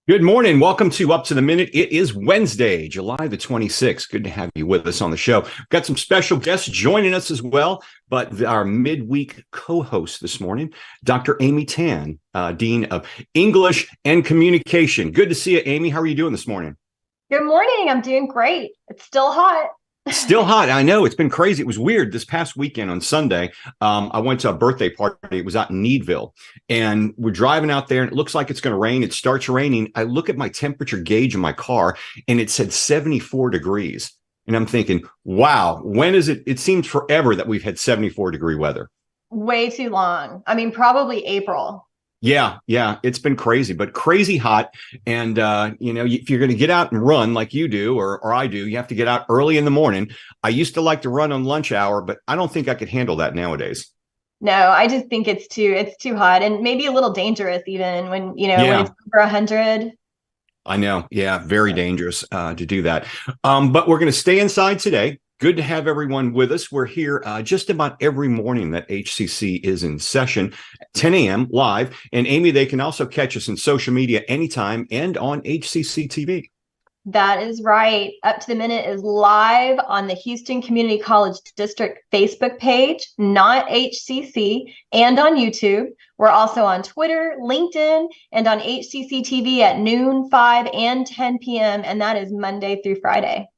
Good morning. Welcome to Up to the Minute. It is Wednesday, July the 26th. Good to have you with us on the show. We've got some special guests joining us as well, but our midweek co-host this morning, Dr. Amy Tan, Dean of English and Communication. Good to see you, Amy. How are you doing this morning? Good morning. I'm doing great. It's still hot. Still hot. I know. It's been crazy. It was weird. This past weekend on Sunday, I went to a birthday party. It was out in Needville. And we're driving out there, and it looks like it's going to rain. It starts raining. I look at my temperature gauge in my car, and it said 74 degrees. And I'm thinking, wow, when is it? It seems forever that we've had 74-degree weather. Way too long. I mean, probably April. Yeah, it's been crazy, but crazy hot. And, if you're going to get out and run like you do, or I do, you have to get out early in the morning. I used to like to run on lunch hour, but I don't think I could handle that nowadays. No, I just think it's too hot and maybe a little dangerous even when it's over 100. I know. Yeah, very dangerous to do that. But we're going to stay inside today. Good to have everyone with us. We're here just about every morning that HCC is in session at 10 a.m. live. And Amy, they can also catch us in social media anytime and on HCCTV. That is right. Up to the Minute is live on the Houston Community College District Facebook page, not HCC, and on YouTube. We're also on Twitter, LinkedIn, and on HCCTV at noon, 5, and 10 p.m. And that is Monday through Friday.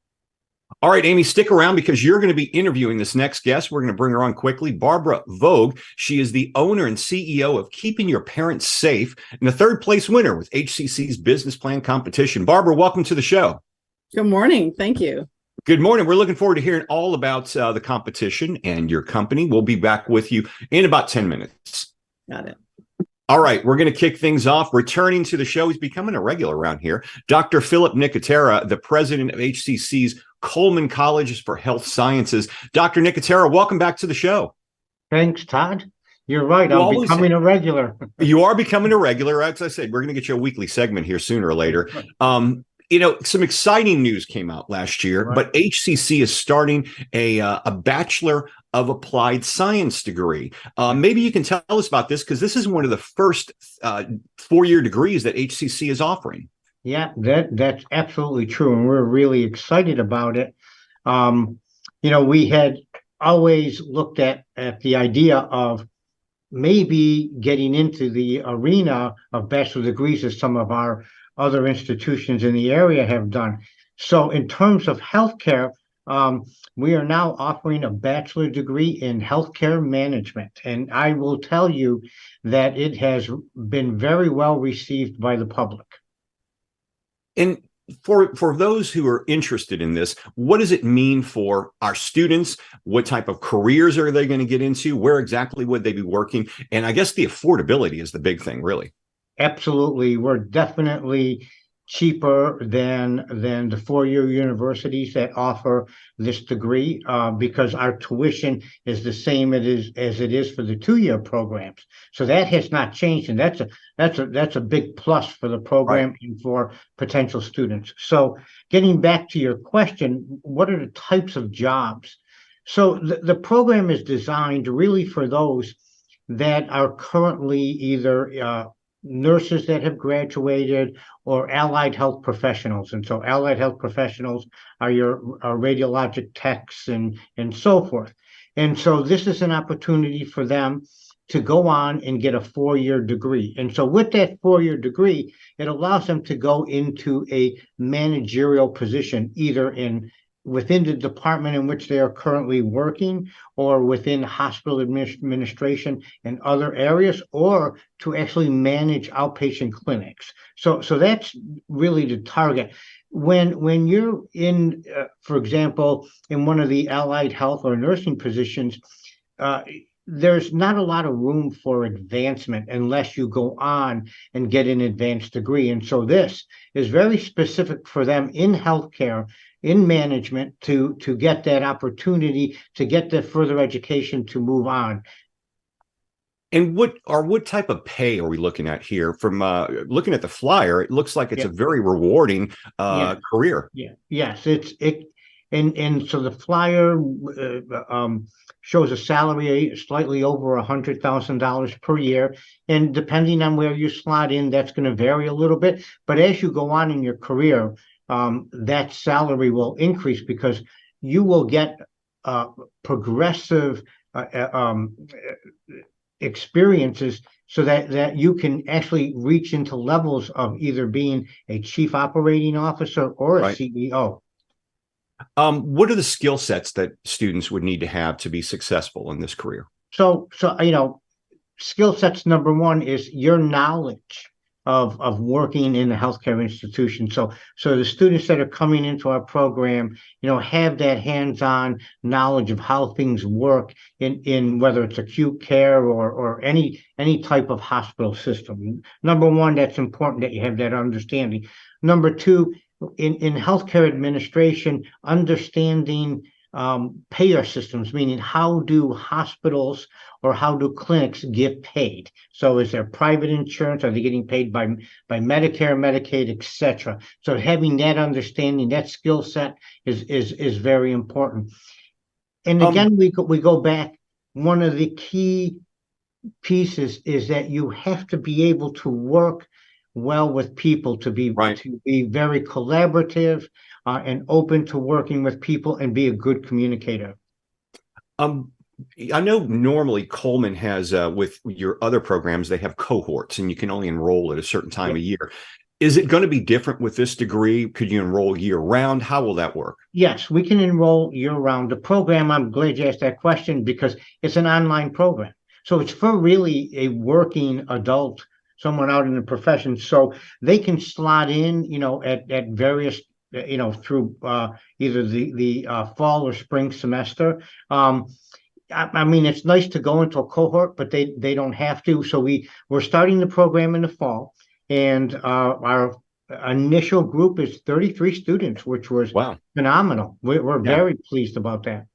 All right, Amy, stick around because you're going to be interviewing this next guest. We're going to bring her on quickly. Barbara Wogh. She is the owner and CEO of Keeping Your Parents Safe and the third place winner with HCC's business plan competition. Barbara, welcome to the show. Good morning. Thank you. Good morning. We're looking forward to hearing all about the competition and your company. We'll be back with you in about 10 minutes. Got it. All right, we're going to kick things off. Returning to the show, he's becoming a regular around here. Dr. Phillip Nicotera, the president of HCC's Coleman College for Health Sciences. Dr. Nicotera, welcome back to the show. Thanks, Todd. You're right. I'm becoming a regular. You are becoming a regular. As I said, we're going to get you a weekly segment here sooner or later. Some exciting news came out last year, right. But HCC is starting a Bachelor of Applied Science degree. Maybe you can tell us about this because this is one of the first 4-year degrees that HCC is offering. Yeah, that's absolutely true. And we're really excited about it. We had always looked at the idea of maybe getting into the arena of bachelor degrees as some of our other institutions in the area have done. So in terms of healthcare, we are now offering a bachelor degree in healthcare management. And I will tell you that it has been very well received by the public. And for those who are interested in this, what does it mean for our students? What type of careers are they going to get into? Where exactly would they be working? And I guess the affordability is the big thing, really. Absolutely. We're definitely cheaper than the 4-year universities that offer this degree because our tuition is the same as it is for the 2-year programs. So that has not changed, and that's a big plus for the program, right, and for potential students. So getting back to your question, what are the types of jobs? So the program is designed really for those that are currently either nurses that have graduated or allied health professionals. And so allied health professionals are your radiologic techs and so forth. And so this is an opportunity for them to go on and get a 4-year degree. And so with that 4-year degree, it allows them to go into a managerial position, either within the department in which they are currently working, or within hospital administration and other areas, or to actually manage outpatient clinics. So that's really the target. When you're in, for example, in one of the allied health or nursing positions, there's not a lot of room for advancement unless you go on and get an advanced degree. And so this is very specific for them in healthcare, in management, to get that opportunity, to get the further education to move on. And what type of pay are we looking at here? From looking at the flyer, it looks like it's a very rewarding career. Yeah. Yes, And so the flyer shows a salary slightly over $100,000 per year. And depending on where you slot in, that's going to vary a little bit. But as you go on in your career, that salary will increase because you will get progressive experiences so that you can actually reach into levels of either being a chief operating officer or a Right. CEO. What are the skill sets that students would need to have to be successful in this career? So skill sets number one is your knowledge of working in a healthcare institution. So the students that are coming into our program, have that hands-on knowledge of how things work in whether it's acute care or any type of hospital system. Number one, that's important that you have that understanding. Number two, in healthcare administration, understanding payer systems, meaning how do hospitals or how do clinics get paid? So is there private insurance? Are they getting paid by Medicare, Medicaid, etc.? So having that understanding, that skill set is very important. And again, we go back. One of the key pieces is that you have to be able to work well with people, to be very collaborative and open to working with people and be a good communicator. I know normally Coleman has, with your other programs, they have cohorts and you can only enroll at a certain time a year. Is it going to be different with this degree? Could you enroll year round? How will that work? Yes, we can enroll year round. The program, I'm glad you asked that question because it's an online program. So it's for really a working adult, someone out in the profession. So they can slot in, at various, through either the fall or spring semester. I mean, it's nice to go into a cohort, but they don't have to. So we're starting the program in the fall, and our initial group is 33 students, which was phenomenal. We're very pleased about that.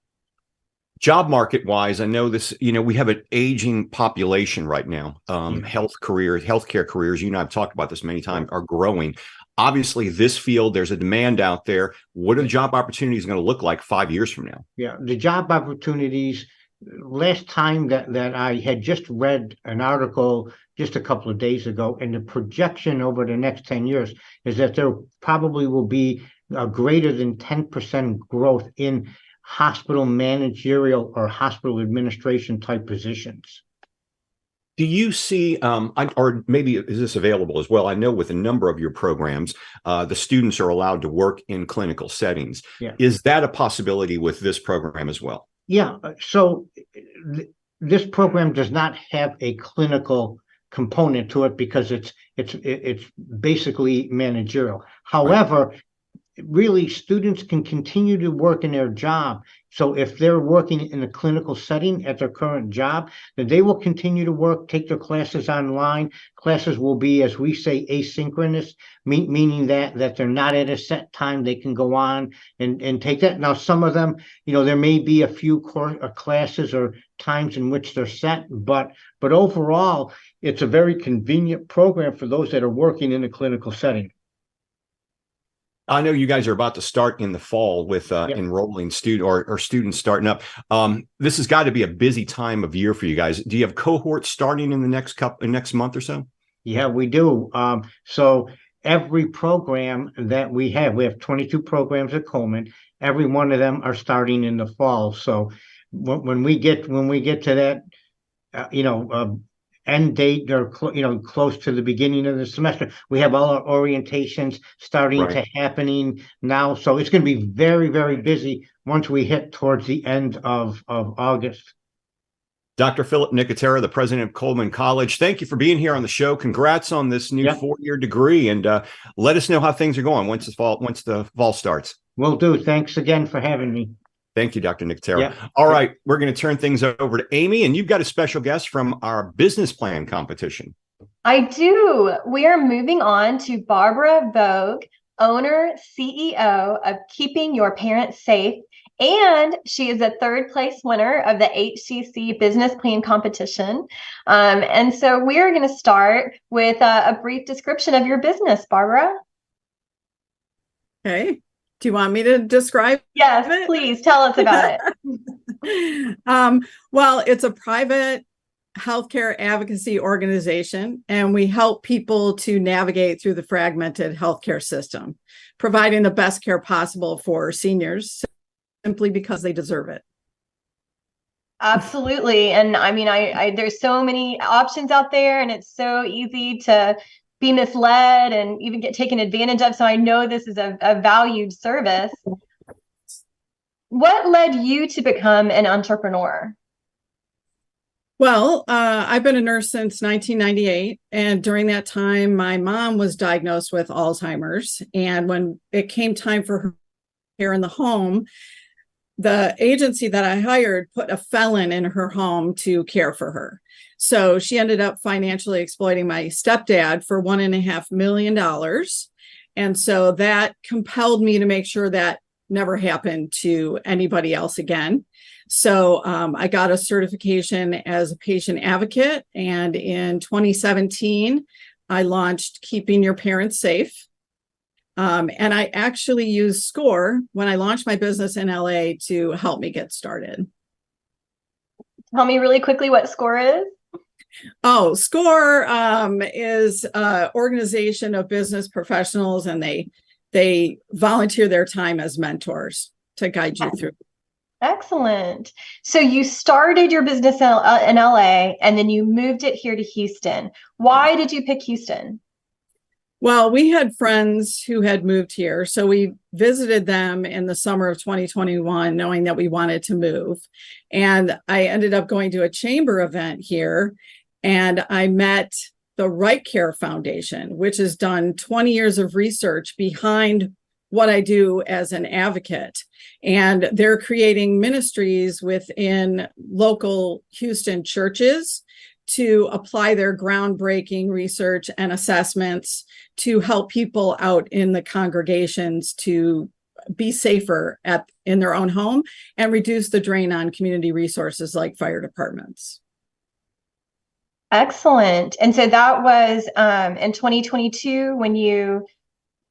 Job market wise, I know this, we have an aging population right now. Healthcare careers, you and I have talked about this many times, are growing. Obviously, this field, there's a demand out there. What are the job opportunities going to look like 5 years from now? Yeah, the job opportunities, last time that I had just read an article just a couple of days ago, and the projection over the next 10 years is that there probably will be a greater than 10% growth in hospital managerial or hospital administration type positions. Do you see, or maybe is this available as well? I know with a number of your programs, the students are allowed to work in clinical settings. Yeah. Is that a possibility with this program as well? Yeah. So this program does not have a clinical component to it because it's basically managerial. However, really, students can continue to work in their job. So if they're working in a clinical setting at their current job, then they will continue to work, take their classes online. Classes will be, as we say, asynchronous, meaning that they're not at a set time. They can go on and take that. Now, some of them, there may be a few classes or times in which they're set, but overall, it's a very convenient program for those that are working in a clinical setting. I know you guys are about to start in the fall with enrolling students starting up. This has got to be a busy time of year for you guys. Do you have cohorts starting in the next month or so? Yeah, we do. So every program that we have 22 programs at Coleman. Every one of them are starting in the fall. So when we get to that, end date or close to the beginning of the semester, we have all our orientations starting to happening now. So it's going to be very, very busy once we hit towards the end of August. Dr. Phillip Nicotera, the president of Coleman College, thank you for being here on the show. Congrats on this new 4-year degree, and let us know how things are going once the fall starts. Will do. Thanks again for having me. Thank you, Dr. Nicotera. All right, we're going to turn things over to Amy, and you've got a special guest from our business plan competition. I do. We are moving on to Barbara Wogh, owner, CEO of Keeping Your Parents Safe, and she is a third place winner of the HCC business plan competition. And so we are going to start with a brief description of your business, Barbara. Okay. Do you want me to describe Yes, it? please tell us about it. Well, it's a private healthcare advocacy organization, and we help people to navigate through the fragmented healthcare system, providing the best care possible for seniors simply because they deserve it. Absolutely. And I mean, I there's so many options out there, and it's so easy to be misled and even get taken advantage of. So I know this is a valued service. What led you to become an entrepreneur? Well, I've been a nurse since 1998. And during that time, my mom was diagnosed with Alzheimer's. And when it came time for her care in the home, the agency that I hired put a felon in her home to care for her. So she ended up financially exploiting my stepdad for $1.5 million. And so that compelled me to make sure that never happened to anybody else again. So I got a certification as a patient advocate. And in 2017, I launched Keeping Your Parents Safe. And I actually used SCORE when I launched my business in LA to help me get started. Tell me really quickly what SCORE is. Oh, SCORE is an organization of business professionals, and they volunteer their time as mentors to guide you through. Excellent. So you started your business in LA, and then you moved it here to Houston. Why did you pick Houston? Well, we had friends who had moved here, so we visited them in the summer of 2021, knowing that we wanted to move. And I ended up going to a chamber event here, and I met the Right Care Foundation, which has done 20 years of research behind what I do as an advocate. And they're creating ministries within local Houston churches to apply their groundbreaking research and assessments to help people out in the congregations to be safer in their own home and reduce the drain on community resources like fire departments. Excellent. And so that was in 2022 when you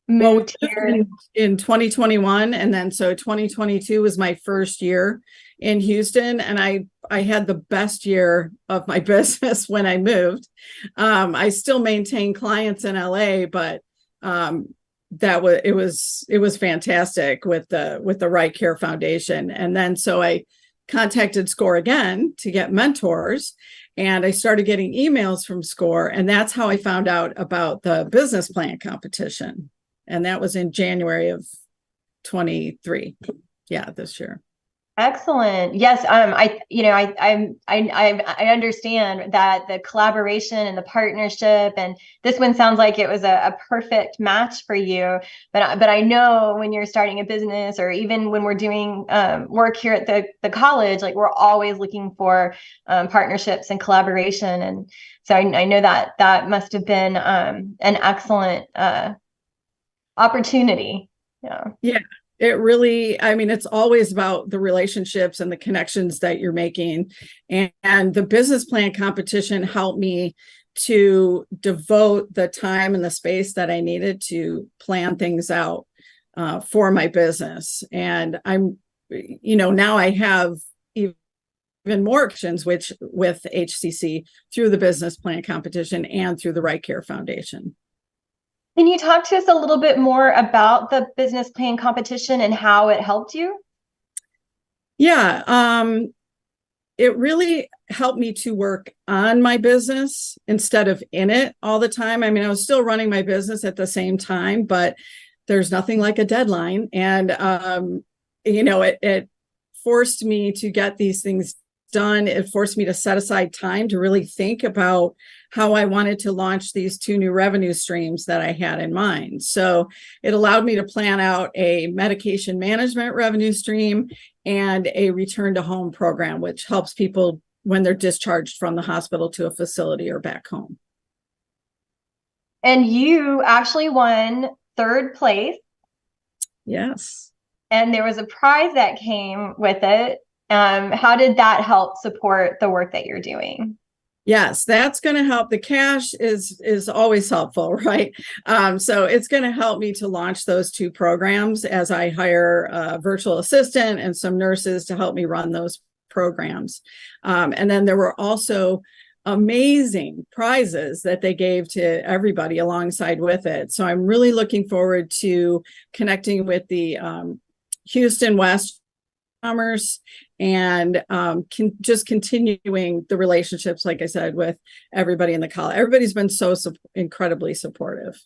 moved here? In 2021. And then so 2022 was my first year in Houston. And I had the best year of my business when I moved. I still maintain clients in LA, but it was fantastic with the Right Care Foundation. And then so I contacted SCORE again to get mentors, and I started getting emails from SCORE, and that's how I found out about the business plan competition. And that was in January of 23. Yeah, this year. Excellent. Yes. I understand that the collaboration and the partnership, and this one sounds like it was a perfect match for you. But I know when you're starting a business, or even when we're doing work here at the college, like we're always looking for partnerships and collaboration. And so I know that must have been an excellent opportunity. Yeah. It really, I mean, it's always about the relationships and the connections that you're making. And the business plan competition helped me to devote the time and the space that I needed to plan things out for my business. And now I have even more actions with HCC through the business plan competition and through the Right Care Foundation. Can you talk to us a little bit more about the business plan competition and how it helped you? Yeah, it really helped me to work on my business instead of in it all the time. I mean, I was still running my business at the same time, but there's nothing like a deadline. And, it forced me to get these things done. It forced me to set aside time to really think about how I wanted to launch these 2 new revenue streams that I had in mind. So it allowed me to plan out a medication management revenue stream and a return to home program, which helps people when they're discharged from the hospital to a facility or back home. And you actually won 3rd place. Yes. And there was a prize that came with it. How did that help support the work that you're doing? Yes, that's going to help. The cash is always helpful, right? So it's going to help me to launch those 2 programs as I hire a virtual assistant and some nurses to help me run those programs. And then there were also amazing prizes that they gave to everybody alongside with it. So I'm really looking forward to connecting with the Houston West Commerce and just continuing the relationships, like I said, with everybody in the college. Everybody's been so incredibly supportive.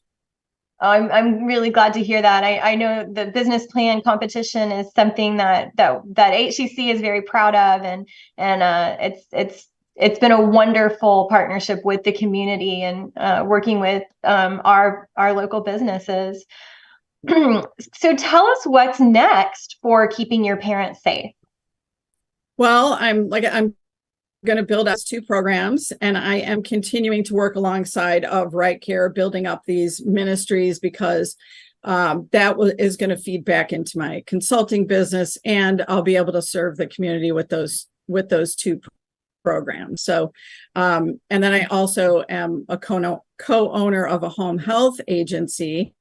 I'm really glad to hear that. I know the business plan competition is something that HCC is very proud of, and it's been a wonderful partnership with the community and working with our local businesses. So tell us what's next for keeping your parents safe. Well, I'm going to build out 2 programs, and I am continuing to work alongside of Right Care, building up these ministries, because that is going to feed back into my consulting business, and I'll be able to serve the community with those 2 programs. So, and then I also am a co-owner of a home health agency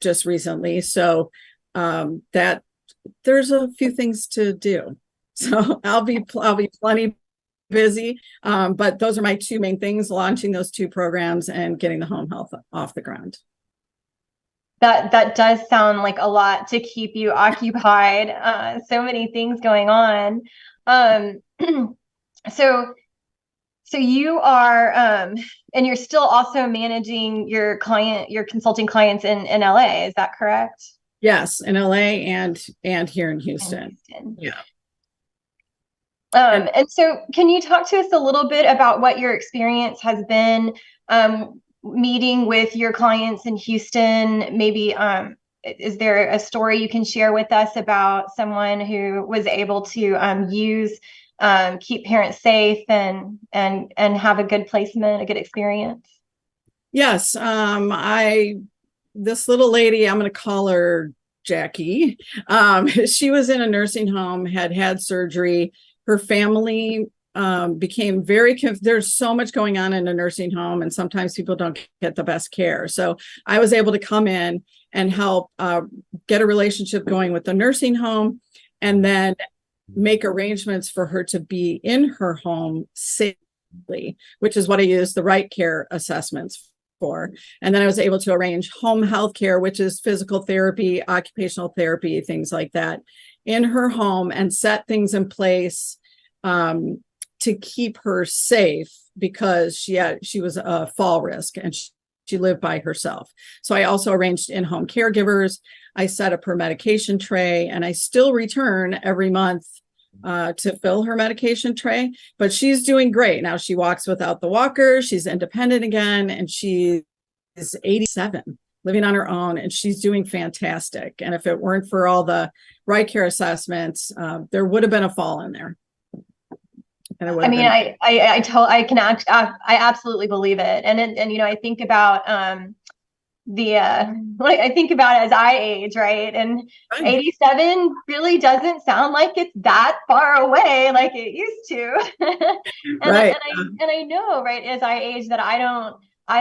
just recently. So that there's a few things to do. So I'll be plenty busy, but those are my 2 main things: launching those 2 programs and getting the home health off the ground. That does sound like a lot to keep you occupied. So many things going on. So you are, and you're still also managing your consulting clients in LA. Is that correct? Yes, in LA and here in Houston. Yeah. And so can you talk to us a little bit about what your experience has been meeting with your clients in Houston? Maybe is there a story you can share with us about someone who was able to keep parents safe and have a good placement, a good experience? Yes. This little lady, I'm going to call her Jackie. She was in a nursing home, had surgery. Her family became there's so much going on in a nursing home, and sometimes people don't get the best care. So I was able to come in and help get a relationship going with the nursing home, and then make arrangements for her to be in her home safely, which is what I use the Right Care assessments for. And then I was able to arrange home health care, which is physical therapy, occupational therapy, things like that, in her home, and set things in place to keep her safe, because she was a fall risk and she lived by herself. So I also arranged in-home caregivers. I set up her medication tray, and I still return every month to fill her medication tray, but she's doing great. Now she walks without the walker. She's independent again, and she is 87, living on her own, and she's doing fantastic. And if it weren't for all the Right Care assessments, there would have been a fall in there. I mean, I absolutely believe it. And you know, I think about I think about as I age, right? And 87 really doesn't sound like it's that far away like it used to. And I know, right, as I age, that I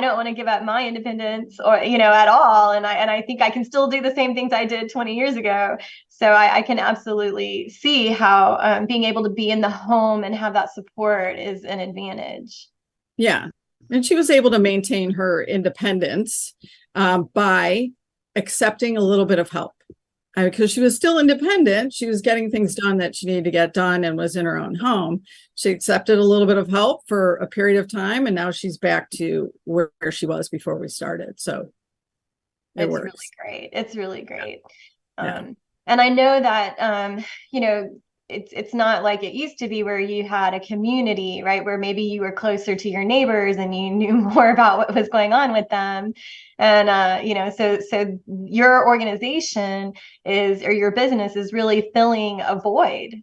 don't want to give up my independence, or, you know, at all. And I think I can still do the same things I did 20 years ago. So I can absolutely see how being able to be in the home and have that support is an advantage. Yeah. And she was able to maintain her independence by accepting a little bit of help. Because she was still independent. She was getting things done that she needed to get done and was in her own home. She accepted a little bit of help for a period of time, and now she's back to where she was before we started. So it's works. Really great. It's really great. Yeah. And I know that, you know, it's not like it used to be, where you had a community, right, where maybe you were closer to your neighbors and you knew more about what was going on with them. And, you know, so your organization or your business is really filling a void.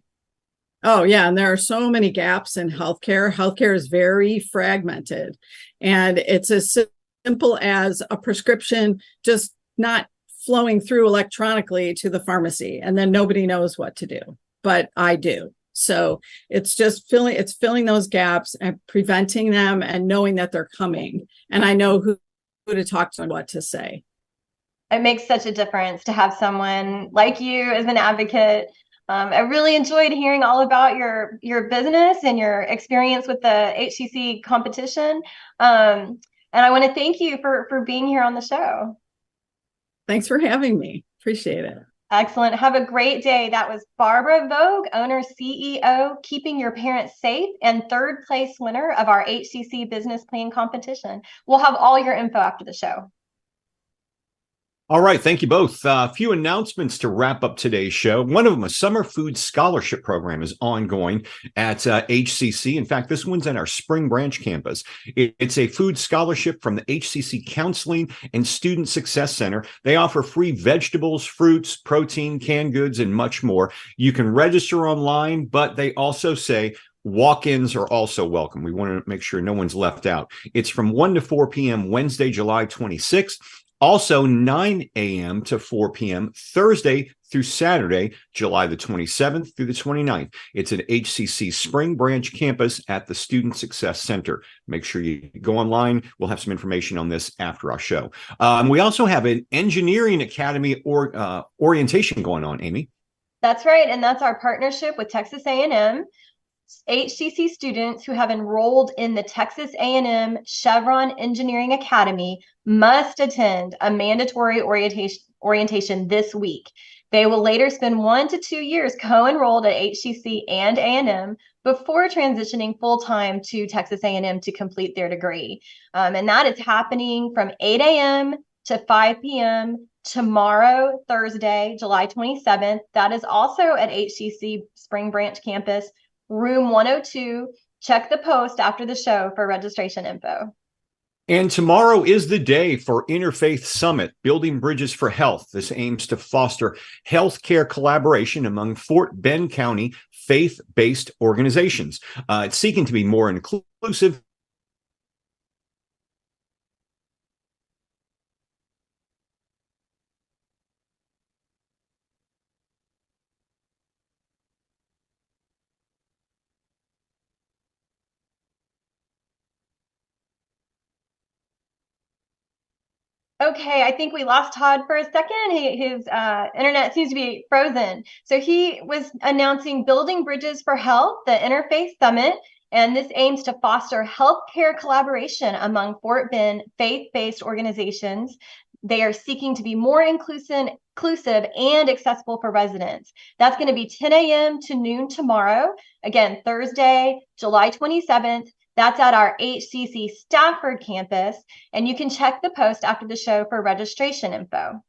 Oh, yeah. And there are so many gaps in healthcare. Healthcare is very fragmented, and it's as simple as a prescription just not flowing through electronically to the pharmacy, and then nobody knows what to do. But I do. So it's just filling those gaps and preventing them and knowing that they're coming. And I know who to talk to and what to say. It makes such a difference to have someone like you as an advocate. I really enjoyed hearing all about your business and your experience with the HCC competition. And I want to thank you for being here on the show. Thanks for having me. Appreciate it. Excellent. Have a great day. That was Barbara Wogh, owner, CEO, Keeping Your Parents Safe, and third place winner of our HCC business plan competition. We'll have all your info after the show. All right. Thank you both. A few announcements to wrap up today's show. One of them, a summer food scholarship program, is ongoing at HCC. In fact, this one's at our Spring Branch campus. It's a food scholarship from the HCC Counseling and Student Success Center. They offer free vegetables, fruits, protein, canned goods, and much more. You can register online, but they also say walk-ins are also welcome. We want to make sure no one's left out. It's from 1 to 4 p.m. Wednesday, July 26th. Also, 9 a.m. to 4 p.m. Thursday through Saturday, July the 27th through the 29th. It's at HCC Spring Branch campus at the Student Success Center. Make sure you go online. We'll have some information on this after our show. We also have an engineering academy orientation going on, Amy. That's right. And that's our partnership with Texas A&M. HCC students who have enrolled in the Texas A&M Chevron Engineering Academy must attend a mandatory orientation this week. They will later spend 1 to 2 years co-enrolled at HCC and A&M before transitioning full-time to Texas A&M to complete their degree. And that is happening from 8 a.m. to 5 p.m. tomorrow, Thursday, July 27th. That is also at HCC Spring Branch campus, room 102. Check the post after the show for registration info. And tomorrow is the day for Interfaith Summit, Building Bridges for Health. This aims to foster healthcare collaboration among Fort Bend County faith-based organizations. It's seeking to be more inclusive. Okay, I think we lost Todd for a second. His internet seems to be frozen. So he was announcing Building Bridges for Health, the Interfaith Summit, and this aims to foster healthcare collaboration among Fort Bend faith-based organizations. They are seeking to be more inclusive and accessible for residents. That's going to be 10 a.m. to noon tomorrow. Again, Thursday, July 27th. That's at our HCC Stafford campus, and you can check the post after the show for registration info.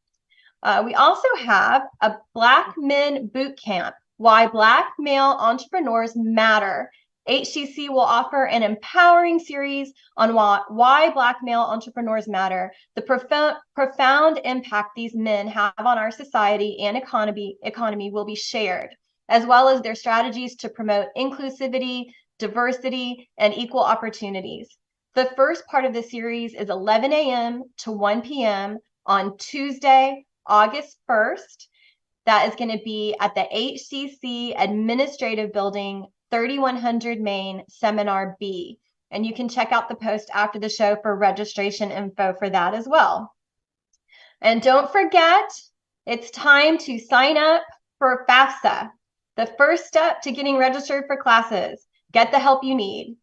We also have a Black Men Boot Camp, Why Black Male Entrepreneurs Matter. HCC will offer an empowering series on why Black male entrepreneurs matter, the profound impact these men have on our society and economy will be shared, as well as their strategies to promote inclusivity, diversity, and equal opportunities. The first part of the series is 11 a.m. to 1 p.m. on Tuesday, August 1st. That is going to be at the HCC Administrative Building, 3100 Main, Seminar B. And you can check out the post after the show for registration info for that as well. And don't forget, it's time to sign up for FAFSA, the first step to getting registered for classes. Get the help you need.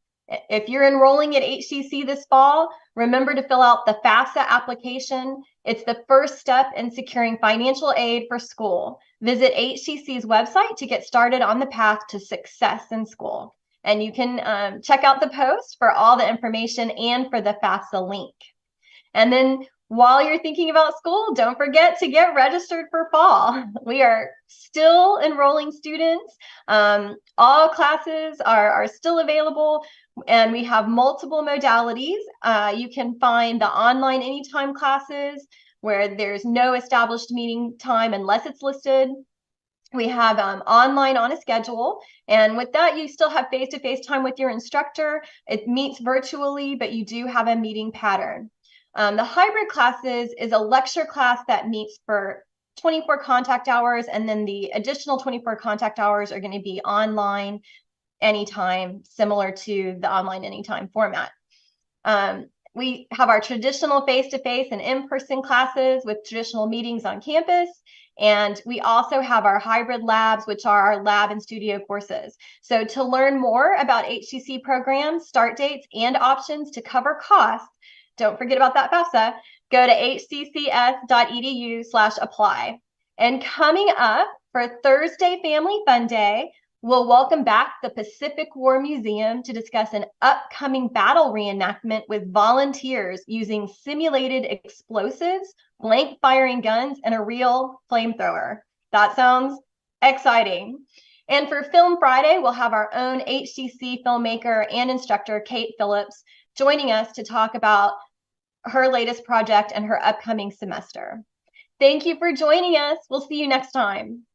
If you're enrolling at HCC this fall, remember to fill out the FAFSA application. It's the first step in securing financial aid for school. Visit HCC's website to get started on the path to success in school. And you can check out the post for all the information and for the FAFSA link. And then while you're thinking about school, don't forget to get registered for fall. We are still enrolling students. All classes are still available, and we have multiple modalities. You can find the online anytime classes where there's no established meeting time unless it's listed. We have online on a schedule, and with that, you still have face-to-face time with your instructor. It meets virtually, but you do have a meeting pattern. The hybrid classes is a lecture class that meets for 24 contact hours, and then the additional 24 contact hours are going to be online anytime, similar to the online anytime format. We have our traditional face-to-face and in-person classes with traditional meetings on campus. And we also have our hybrid labs, which are our lab and studio courses. So to learn more about HCC programs, start dates, and options to cover costs, don't forget about that FAFSA, go to hccs.edu/apply. And coming up for Thursday Family Fun Day, we'll welcome back the Pacific War Museum to discuss an upcoming battle reenactment with volunteers using simulated explosives, blank firing guns, and a real flamethrower. That sounds exciting. And for Film Friday, we'll have our own HCC filmmaker and instructor, Kate Phillips, joining us to talk about her latest project and her upcoming semester. Thank you for joining us. We'll see you next time.